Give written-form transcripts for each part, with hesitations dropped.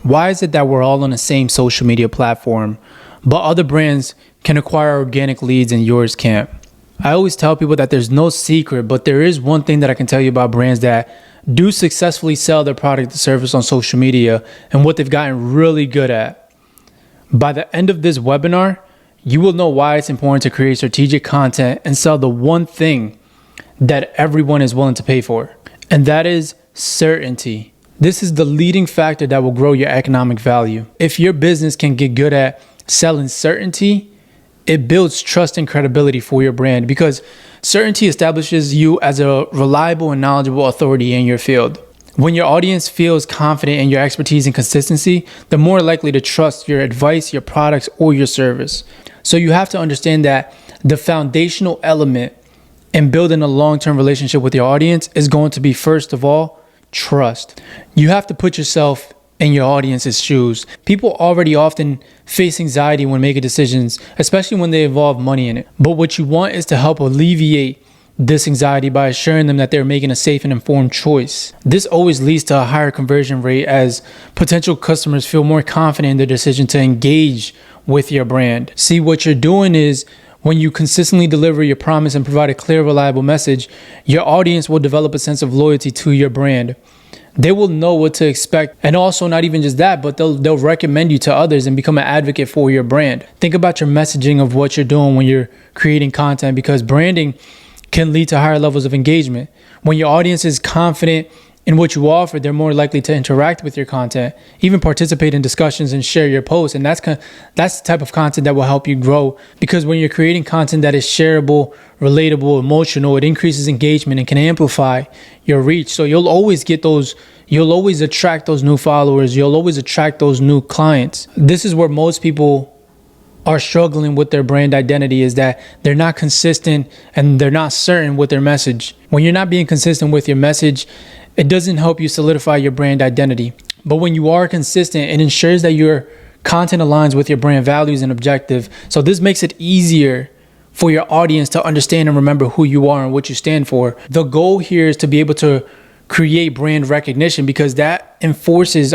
Why is it that we're all on the same social media platform, but other brands can acquire organic leads and yours can't? I always tell people that there's no secret, but there is one thing that I can tell you about brands that do successfully sell their product or service on social media and what they've gotten really good at. By the end of this webinar, you will know why it's important to create strategic content and sell the one thing that everyone is willing to pay for, and that is certainty. This is the leading factor that will grow your economic value. If your business can get good at selling certainty, it builds trust and credibility for your brand, because certainty establishes you as a reliable and knowledgeable authority in your field. When your audience feels confident in your expertise and consistency, they're more likely to trust your advice, your products, or your service. So you have to understand that the foundational element in building a long-term relationship with your audience is going to be, first of all, trust. You have to put yourself in your audience's shoes. People already often face anxiety when making decisions, especially when they involve money in it. But what you want is to help alleviate this anxiety by assuring them that they're making a safe and informed choice. This always leads to a higher conversion rate as potential customers feel more confident in their decision to engage with your brand. See, what you're doing is, when you consistently deliver your promise and provide a clear, reliable message, your audience will develop a sense of loyalty to your brand. They will know what to expect. And also, not even just that, but they'll recommend you to others and become an advocate for your brand. Think about your messaging of what you're doing when you're creating content, because branding can lead to higher levels of engagement. When your audience is confident in what you offer, they're more likely to interact with your content, even participate in discussions and share your posts. And that's the type of content that will help you grow, because when you're creating content that is shareable, relatable, emotional, it increases engagement and can amplify your reach. So you'll always attract those new followers. You'll always attract those new clients. This is where most people are struggling with their brand identity, is that they're not consistent and they're not certain with their message. When you're not being consistent with your message, it doesn't help you solidify your brand identity. But when you are consistent, it ensures that your content aligns with your brand values and objective. So this makes it easier for your audience to understand and remember who you are and what you stand for. The goal here is to be able to create brand recognition, because that encourages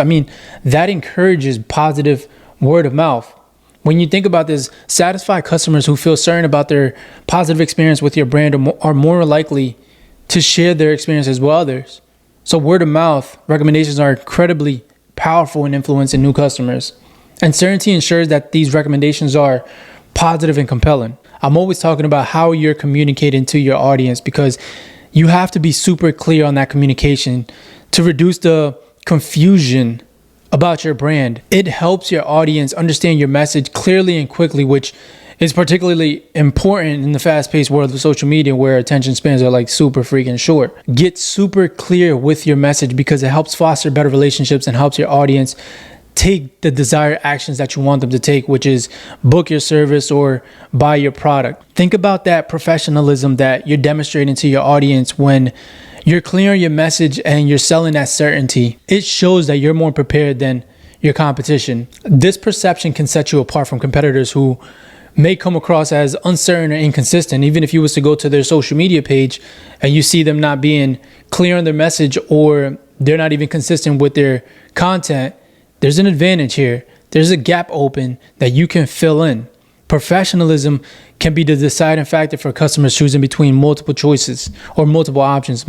positive word of mouth. When you think about this, satisfied customers who feel certain about their positive experience with your brand are more likely to share their experiences with others. So word of mouth recommendations are incredibly powerful in influencing new customers. And certainty ensures that these recommendations are positive and compelling. I'm always talking about how you're communicating to your audience, because you have to be super clear on that communication to reduce the confusion about your brand. It helps your audience understand your message clearly and quickly, which is particularly important in the fast-paced world of social media, where attention spans are like super freaking short. Get super clear with your message, because it helps foster better relationships and helps your audience take the desired actions that you want them to take, which is book your service or buy your product. Think about that professionalism that you're demonstrating to your audience when you're clear on your message and you're selling that certainty. It shows that you're more prepared than your competition. This perception can set you apart from competitors who may come across as uncertain or inconsistent. Even if you was to go to their social media page and you see them not being clear on their message, or they're not even consistent with their content, there's an advantage here. There's a gap open that you can fill in. Professionalism can be the deciding factor for customers choosing between multiple choices or multiple options.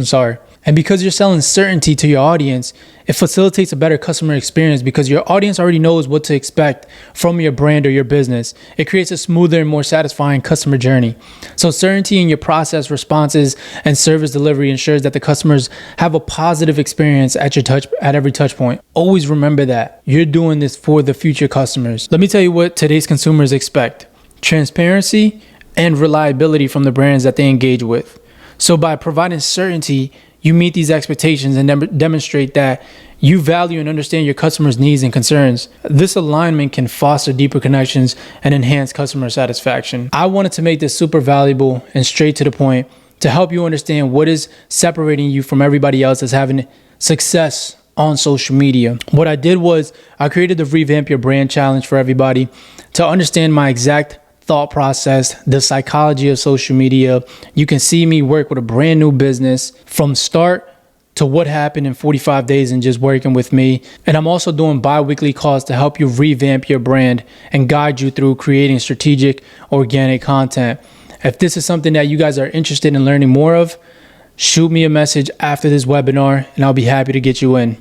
And because you're selling certainty to your audience, it facilitates a better customer experience, because your audience already knows what to expect from your brand or your business. It creates a smoother and more satisfying customer journey. So certainty in your process, responses, and service delivery ensures that the customers have a positive experience at every touch point. Always remember that you're doing this for the future customers. Let me tell you what today's consumers expect: transparency and reliability from the brands that they engage with. So by providing certainty, you meet these expectations and demonstrate that you value and understand your customers' needs and concerns. This alignment can foster deeper connections and enhance customer satisfaction. I wanted to make this super valuable and straight to the point to help you understand what is separating you from everybody else that's having success on social media. What I did was I created the Revamp Your Brand Challenge for everybody to understand my exact thought process, the psychology of social media. You can see me work with a brand new business from start to what happened in 45 days and just working with me. And I'm also doing bi-weekly calls to help you revamp your brand and guide you through creating strategic organic content. If this is something that you guys are interested in learning more of, shoot me a message after this webinar and I'll be happy to get you in.